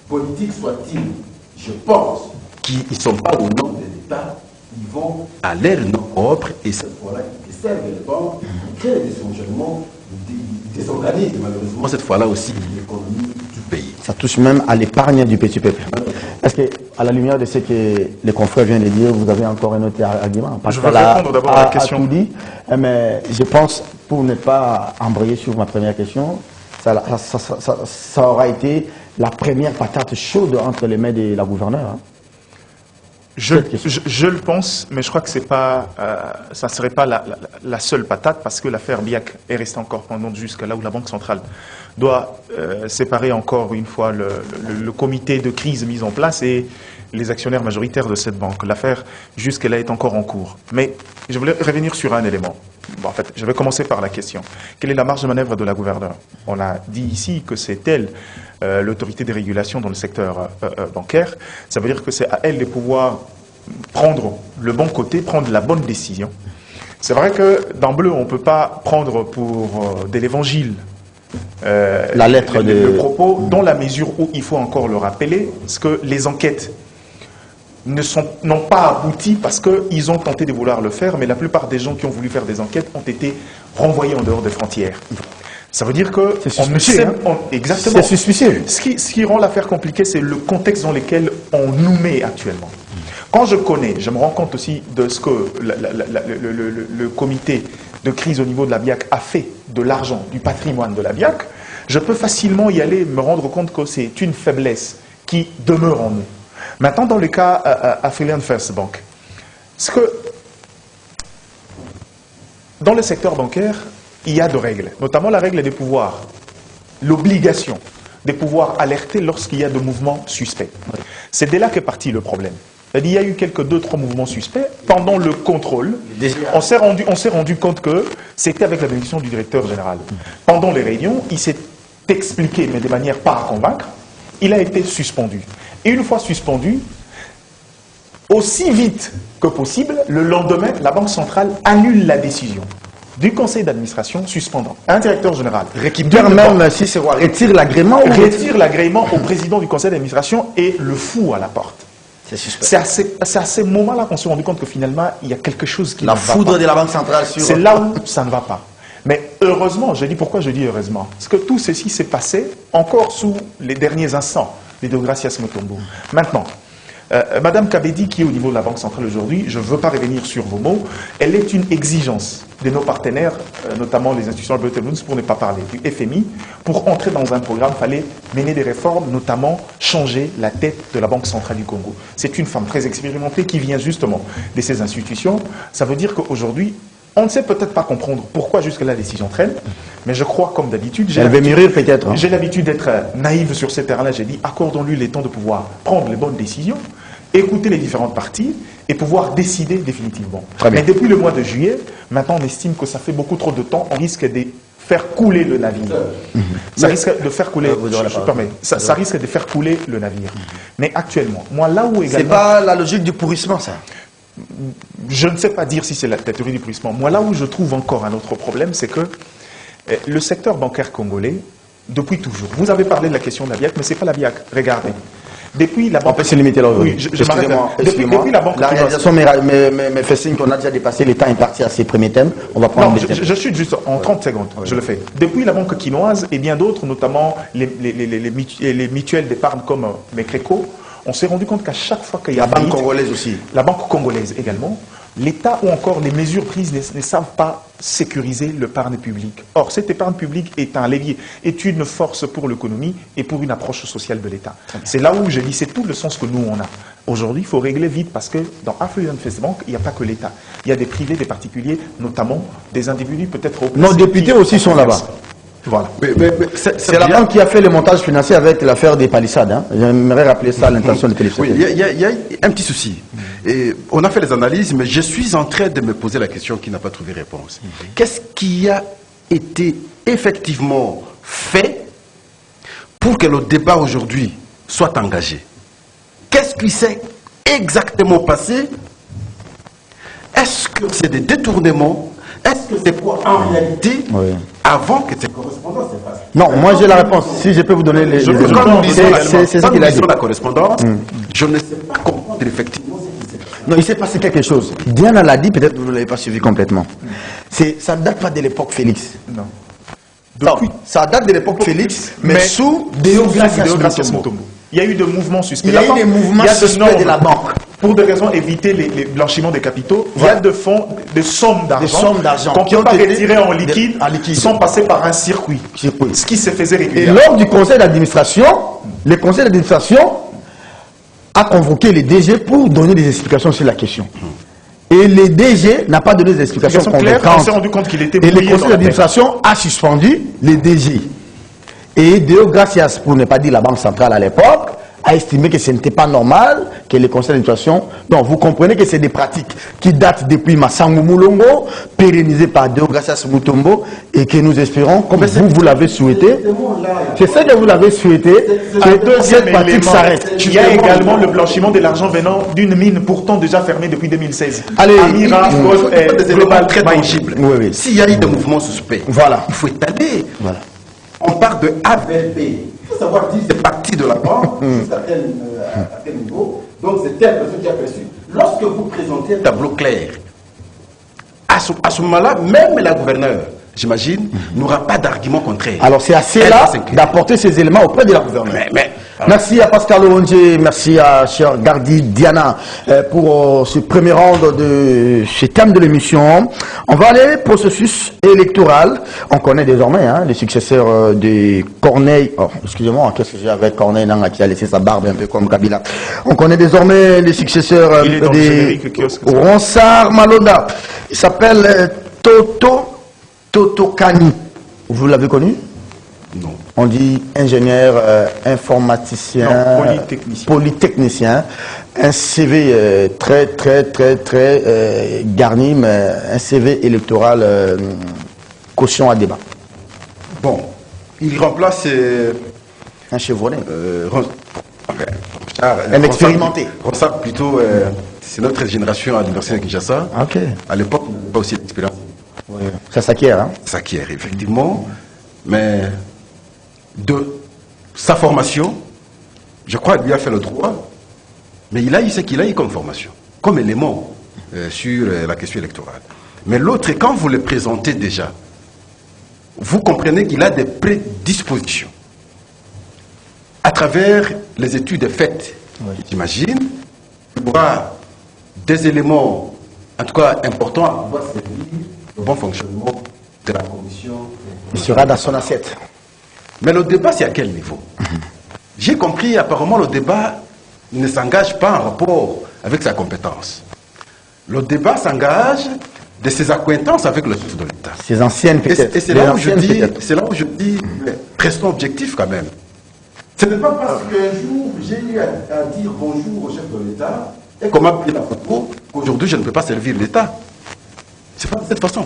politiques soient-ils, je pense, qui ne sont pas au nom de l'État, ils vont à leur nom propre et cette fois-là, ils servent les banques, ils créent des fonctionnements, des organismes, malheureusement, cette fois-là aussi, l'économie du pays. Ça touche même à l'épargne du petit peuple. Est-ce que, à la lumière de ce que les confrères viennent de dire, vous avez encore un autre argument? Je veux répondre d'abord à la question. Tout dit, mais je pense, pour ne pas embrayer sur ma première question, ça aura été la première patate chaude entre les mains de la gouverneure. Hein. Je le pense, mais je crois que c'est pas, ça ne serait pas la seule patate parce que l'affaire BIAC est restée encore pendante jusqu'à là où la Banque centrale doit séparer encore une fois le comité de crise mis en place et les actionnaires majoritaires de cette banque. L'affaire jusqu'à là est encore en cours. Mais je voulais revenir sur un élément. Bon, en fait, je vais commencer par la question. Quelle est la marge de manœuvre de la gouverneure? On a dit ici que c'est elle l'autorité de régulation dans le secteur bancaire. Ça veut dire que c'est à elle de pouvoir prendre le bon côté, prendre la bonne décision. C'est vrai que dans Bleu, on ne peut pas prendre pour de l'évangile la lettre le propos, dans la mesure où il faut encore le rappeler, parce que les enquêtes n'ont pas abouti parce qu'ils ont tenté de vouloir le faire, mais la plupart des gens qui ont voulu faire des enquêtes ont été renvoyés en dehors des frontières. Ça veut dire que c'est on ne sait, exactement. C'est suspicieux. Ce qui rend l'affaire compliquée, c'est le contexte dans lequel on nous met actuellement. Quand je connais, je me rends compte aussi de ce que le comité de crise au niveau de la BIAC a fait de l'argent, du patrimoine de la BIAC, je peux facilement y aller, me rendre compte que c'est une faiblesse qui demeure en nous. Maintenant, dans le cas African First Bank, ce que dans le secteur bancaire, il y a deux règles, notamment la règle des pouvoirs, l'obligation de pouvoir alerter lorsqu'il y a de mouvements suspects. C'est dès là qu'est parti le problème. Il y a eu quelques 2-3 mouvements suspects. Pendant le contrôle, on s'est rendu compte que c'était avec la bénédiction du directeur général. Pendant les réunions, il s'est expliqué, mais de manière pas à convaincre, il a été suspendu. Et une fois suspendu, aussi vite que possible, le lendemain, la Banque centrale annule la décision du conseil d'administration suspendant un directeur général. Récupère même, si c'est quoi, retire l'agrément ou retire l'agrément au président du conseil d'administration et le fout à la porte. C'est à ce moment-là qu'on s'est rendu compte que finalement, il y a quelque chose qui ne va pas. La foudre de la Banque centrale sur... C'est là où ça ne va pas. Mais heureusement, pourquoi je dis heureusement? Parce que tout ceci s'est passé encore sous les derniers instants de Deogracias Mutombo. Maintenant, Madame Kabedi, qui est au niveau de la Banque centrale aujourd'hui, je ne veux pas revenir sur vos mots, elle est une exigence de nos partenaires, notamment les institutions de Bretton Woods, pour ne pas parler du FMI. Pour entrer dans un programme, il fallait mener des réformes, notamment changer la tête de la Banque centrale du Congo. C'est une femme très expérimentée qui vient justement de ces institutions. Ça veut dire qu'aujourd'hui, on ne sait peut-être pas comprendre pourquoi jusque là la décision traîne, mais je crois, comme d'habitude, j'ai l'habitude d'être naïve sur ce terrain-là. J'ai dit, accordons-lui les temps de pouvoir prendre les bonnes décisions, écouter les différentes parties et pouvoir décider définitivement. Mais depuis le mois de juillet, maintenant on estime que ça fait beaucoup trop de temps, on risque de faire couler le navire. Ça risque de faire couler, ça risque de faire couler le navire. Mais actuellement, moi là où également... C'est pas la logique du pourrissement, ça? Je ne sais pas dire si c'est la théorie du pourrissement. Moi, là où je trouve encore un autre problème, c'est que le secteur bancaire congolais, depuis toujours, vous avez parlé de la question de la BIAC, mais ce n'est pas la BIAC. Regardez. Depuis la banque... On peut se limiter là aujourd'hui. Oui, je m'arrête là. Depuis la banque... La réalisation me fait signe qu'on a déjà dépassé les temps impartis à ces premiers thèmes. On va prendre je chute juste en 30 secondes, je le fais. Depuis la banque quinoise et bien d'autres, notamment les mutuelles d'épargne comme Mecreco, on s'est rendu compte qu'à chaque fois qu'il y a... La banque congolaise aussi. La banque congolaise également. L'État ou encore les mesures prises ne savent pas sécuriser l'épargne publique. Or, cette épargne publique est un levier, est une force pour l'économie et pour une approche sociale de l'État. C'est là où je dis, c'est tout le sens que nous, on a. Aujourd'hui, il faut régler vite parce que dans African First Bank, il n'y a pas que l'État. Il y a des privés, des particuliers, notamment des individus peut-être... Nos députés aussi sont là-bas. Voilà. C'est la banque qui a fait le montage financier avec l'affaire des palissades. Hein. J'aimerais rappeler ça à l'intention des téléspectateurs. Oui, il y a un petit souci. Et on a fait les analyses, mais je suis en train de me poser la question qui n'a pas trouvé réponse. Qu'est-ce qui a été effectivement fait pour que le débat aujourd'hui soit engagé? Qu'est-ce qui s'est exactement passé? Est-ce que c'est des détournements? Est-ce que c'est pour en réalité avant que ces correspondances se fassent? Non, moi j'ai la réponse. Si je peux vous donner les éléments. C'est ça qu'il a dit. La correspondance, je ne sais pas comprendre effectivement ce qui s'est passé. Non, il s'est passé quelque chose. Diana l'a dit, peut-être que vous ne l'avez pas suivi complètement. Ça ne date pas de l'époque Félix. Non. Depuis, ça date de l'époque Félix, mais sous Deogracias Mutombo. Il y a eu des mouvements suspects. Il y a eu des mouvements suspects de la banque. Pour des raisons éviter les blanchiments des capitaux, il y a des fonds, des sommes d'argent qu'on ne peut pas retirer en liquide sans passer par un circuit. Ce qui se faisait régulièrement. Et lors du conseil d'administration, le conseil d'administration a convoqué les DG pour donner des explications sur la question. Et le DG n'a pas donné des explications convaincantes. On s'est rendu compte qu'il était et le conseil d'administration a suspendu les DG. Et Deogracias, pour ne pas dire la Banque centrale à l'époque, a estimé que ce n'était pas normal que les conseils d'administration... Donc, vous comprenez que c'est des pratiques qui datent depuis Massango Moulongo, pérennisées par Deogracias Mutombo, et que nous espérons, comme vous l'avez souhaité, c'est ça que vous l'avez souhaité, que cette pratique s'arrête. Il y a également le blanchiment de l'argent venant d'une mine pourtant déjà fermée depuis 2016. Allez, Amira, des éléments très tangibles. Oui. S'il y a eu des mouvements suspects, il faut étaler. Voilà. On parle de AVLP. Il faut savoir dire c'est parti de la banque, à quel niveau. Donc c'est telle personne qui a perçu. Lorsque vous présentez un tableau clair, à ce moment-là, même la gouverneure, j'imagine, n'aura pas d'argument contraire. Alors c'est à cela d'apporter ces éléments auprès de la gouverneure. Mais Merci à Pascal Orondier, merci à cher Gardi Diana pour ce premier round de ce thème de l'émission. On va aller au processus électoral. On connaît désormais les successeurs de Corneille. Oh, excusez-moi, qu'est-ce que j'ai avec Corneille Nanga qui a laissé sa barbe un peu comme Kabila. On connaît désormais les successeurs de Ronsard Malonda. Il s'appelle Toto Kani. Vous l'avez connu? Non. On dit ingénieur, informaticien, polytechnicien, un CV très garni, mais un CV électoral caution à débat. Bon, il remplace un chevronné. Un expérimenté. Ronsard plutôt, c'est notre génération à l'université de Kinshasa. Ok. À l'époque, on n'avait pas aussi d'expérience. Oui. Ça s'acquiert, hein? Ça s'acquiert, effectivement. Mais de sa formation, je crois qu'il a fait le droit, mais il a eu ce qu'il a eu comme formation, comme élément sur la question électorale. Mais l'autre, quand vous le présentez déjà, vous comprenez qu'il a des prédispositions. À travers les études faites, j'imagine, il y aura des éléments, en tout cas importants, à pouvoir servir au bon fonctionnement de la commission. Il sera dans son assiette. Mais le débat, c'est à quel niveau? J'ai compris, apparemment, le débat ne s'engage pas en rapport avec sa compétence. Le débat s'engage de ses acquaintances avec le chef de l'État. Ses anciennes peut-être. Et c'est là, où je dis, mais restons objectifs quand même. Ce n'est pas parce qu'un jour, j'ai eu à dire bonjour au chef de l'État et qu'on m'a pris la photo qu'aujourd'hui, je ne peux pas servir l'État. C'est pas de cette façon.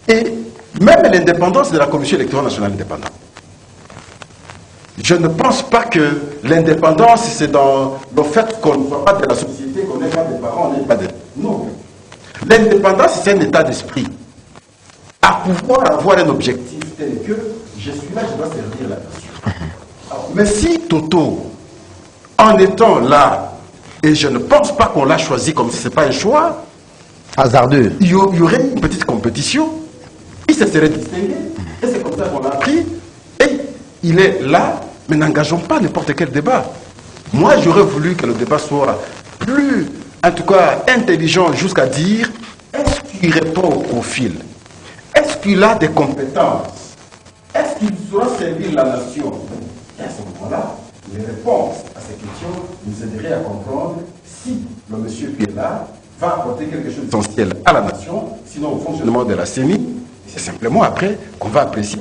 Et même l'indépendance de la Commission électorale nationale indépendante. Je ne pense pas que l'indépendance, c'est dans le fait qu'on ne soit pas de la société, qu'on n'ait pas des parents, on n'ait pas de... Non. L'indépendance, c'est un état d'esprit. À pouvoir avoir un objectif tel que je suis là, je dois servir la nation. Mais si Toto, en étant là, et je ne pense pas qu'on l'a choisi comme si ce n'est pas un choix, hasardeux, il y aurait une petite compétition. Il se serait distingué, et c'est comme ça qu'on l'a pris, et il est là, mais n'engageons pas n'importe quel débat. Moi, j'aurais voulu que le débat soit plus, en tout cas, intelligent jusqu'à dire, est-ce qu'il répond au profil? Est-ce qu'il a des compétences? Est-ce qu'il saura servir la nation? Et à ce moment-là, les réponses à ces questions nous aideraient à comprendre si le monsieur qui est là va apporter quelque chose d'essentiel à la nation, sinon au fonctionnement de la CENI. C'est simplement après qu'on va apprécier.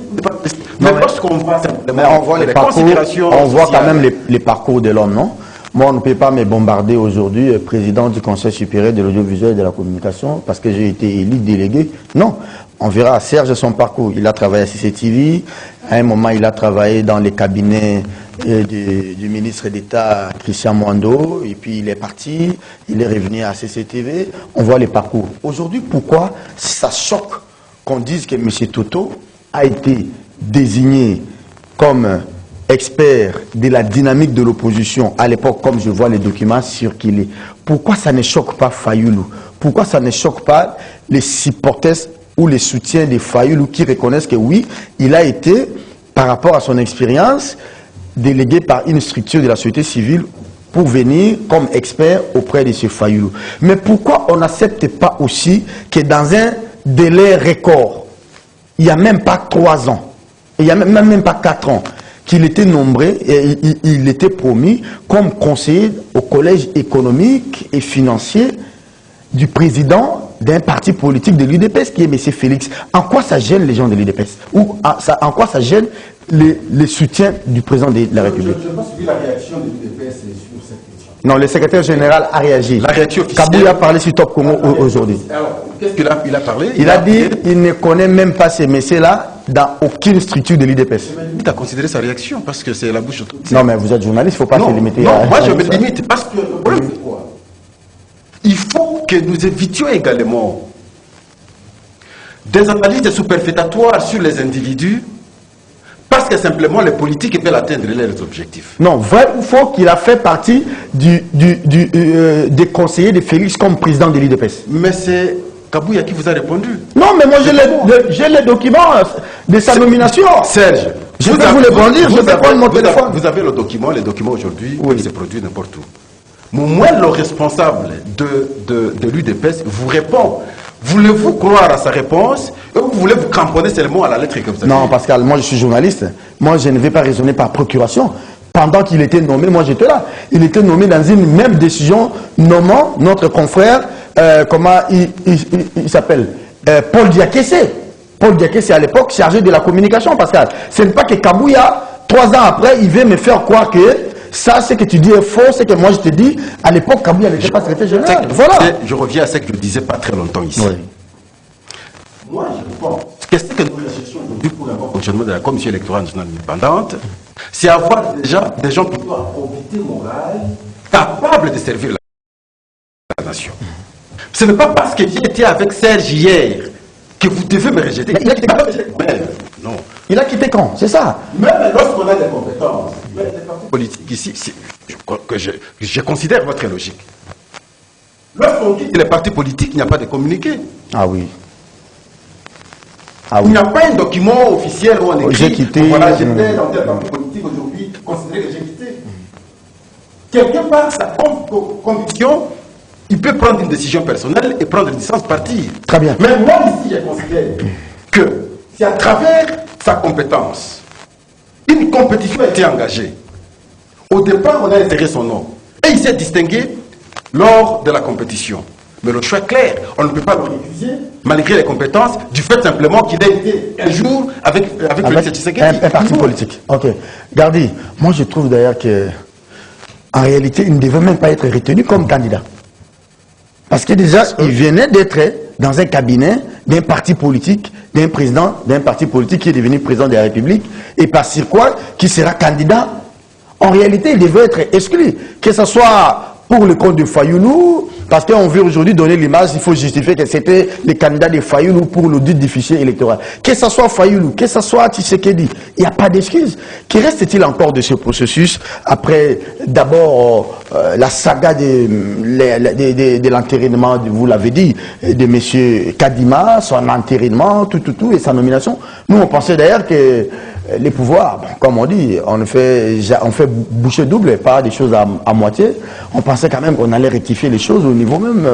Mais lorsqu'on voit simplement on voit les parcours, on voit quand même les parcours de l'homme, non? Moi, on ne peut pas me bombarder aujourd'hui, président du Conseil supérieur de l'audiovisuel et de la communication, parce que j'ai été élu délégué. Non, on verra Serge son parcours. Il a travaillé à CCTV, à un moment il a travaillé dans les cabinets du ministre d'État Christian Mwando, et puis il est parti, il est revenu à CCTV. On voit les parcours. Aujourd'hui, pourquoi ça choque qu'on dise que M. Toto a été désigné comme expert de la dynamique de l'opposition à l'époque, comme je vois les documents circuler? Pourquoi ça ne choque pas Fayoulou? Pourquoi ça ne choque pas les supporters ou les soutiens de Fayoulou qui reconnaissent que oui, il a été, par rapport à son expérience, délégué par une structure de la société civile pour venir comme expert auprès de ce Fayoulou? Mais pourquoi on n'accepte pas aussi que dans un délai record, il n'y a même pas 3 ans, il n'y a même pas 4 ans, qu'il était nombré et il était promis comme conseiller au collège économique et financier du président d'un parti politique de l'UDPS qui est M. Félix. En quoi ça gêne les gens de l'UDPS? Ou en quoi ça gêne les soutiens du président de la République? Je n'ai pas suivi la réaction de l'UDPS sur cette question. Non, le secrétaire général a réagi. La réaction officielle. Kabou a parlé sur Top Congo aujourd'hui. Alors, qu'est-ce qu'il a parlé? Il a dit qu'il ne connaît même pas ces messieurs-là dans aucune structure de l'UDPS. Il a considéré sa réaction parce que c'est la bouche autour. Non, mais vous êtes journaliste, il ne faut pas se limiter non, à... moi je me limite parce que le problème c'est quoi? Il faut que nous évitions également des analyses superfétatoires sur les individus parce que simplement les politiques veulent atteindre leurs objectifs. Non, vrai ou faux qu'il a fait partie des conseillers de Félix comme président de l'UDPS? Mais c'est Kabouya qui vous a répondu. Non, mais moi j'ai les documents de sa nomination. Serge, Je peux vous le brandir, je peux prendre mon téléphone. Vous avez le document, les documents aujourd'hui, Oui. ils se produisent n'importe où. Moi, le responsable de l'UDPS vous répond. Voulez-vous croire à sa réponse ou vous voulez vous cramponner seulement à la lettre comme ça? Non, Pascal, moi je suis journaliste. Moi je ne vais pas raisonner par procuration. Pendant qu'il était nommé, moi j'étais là. Il était nommé dans une même décision nommant notre confrère, comment il s'appelle, Paul Diakessé. Paul Diakessé à l'époque chargé de la communication, Pascal. Ce n'est pas que Kabouya, 3 ans après, il veut me faire croire que ça, ce que tu dis est faux, c'est que moi je te dis, à l'époque, Kabouya n'était pas secrétaire général. Voilà. Je reviens à ce que je disais pas très longtemps ici. Oui. Moi, je pense que ce que nous recherchons aujourd'hui pour un bon fonctionnement de la Commission électorale nationale indépendante, c'est avoir déjà des gens plutôt à probité morale, capables de servir la nation. Ce n'est pas parce que j'ai été avec Serge hier que vous devez me rejeter. Mais il a quitté quand? Non. Il a quitté quand? C'est ça. Même lorsqu'on a des compétences, les partis politiques ici, je considère votre logique. Lorsqu'on dit que les partis politiques, il n'y a pas de communiqué. Ah oui. Ah Il oui. n'y a pas un document officiel où on écrit J'ai quitté. Voilà, j'étais dans tel parti politique aujourd'hui, considéré que j'ai quitté. Quelque part, sa conviction, il peut prendre une décision personnelle et prendre une licence partir. Très bien. Mais moi, ici, je considère que c'est à travers sa compétence, une compétition a été engagée. Au départ, on a inséré son nom. Et il s'est distingué lors de la compétition. Mais le choix est clair. On ne peut pas le réfuser, malgré les compétences, du fait simplement qu'il a été un jour avec le Tshisekedi. Un parti politique. Ok. Gardi, moi je trouve d'ailleurs que en réalité, il ne devait même pas être retenu comme candidat. Parce que déjà, il venait d'être dans un cabinet d'un parti politique, d'un président d'un parti politique qui est devenu président de la République, et par sur quoi qui sera candidat. En réalité, il devait être exclu. Que ce soit pour le compte de Fayoulou, parce qu'on veut aujourd'hui donner l'image, il faut justifier que c'était le candidat de Fayoulou pour l'audit du fichier électoral. Que ce soit Fayoulou, que ce soit Tshisekedi, il n'y a pas d'excuse. Que reste-t-il encore de ce processus après d'abord la saga de l'enterrement, vous l'avez dit, de M. Kadima, son enterrement, tout, et sa nomination. Nous, on pensait d'ailleurs que les pouvoirs, bon, comme on dit, on fait boucher double, pas des choses à moitié. On pensait quand même qu'on allait rectifier les choses au niveau même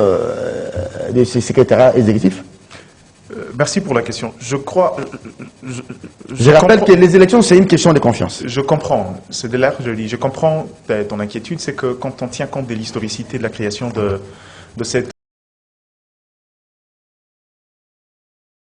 de ces secrétariats exécutifs. Merci pour la question. Je crois... Je rappelle que les élections, c'est une question de confiance. Je comprends. C'est de là que je dis. Je comprends ton inquiétude. C'est que quand on tient compte de l'historicité de la création de cette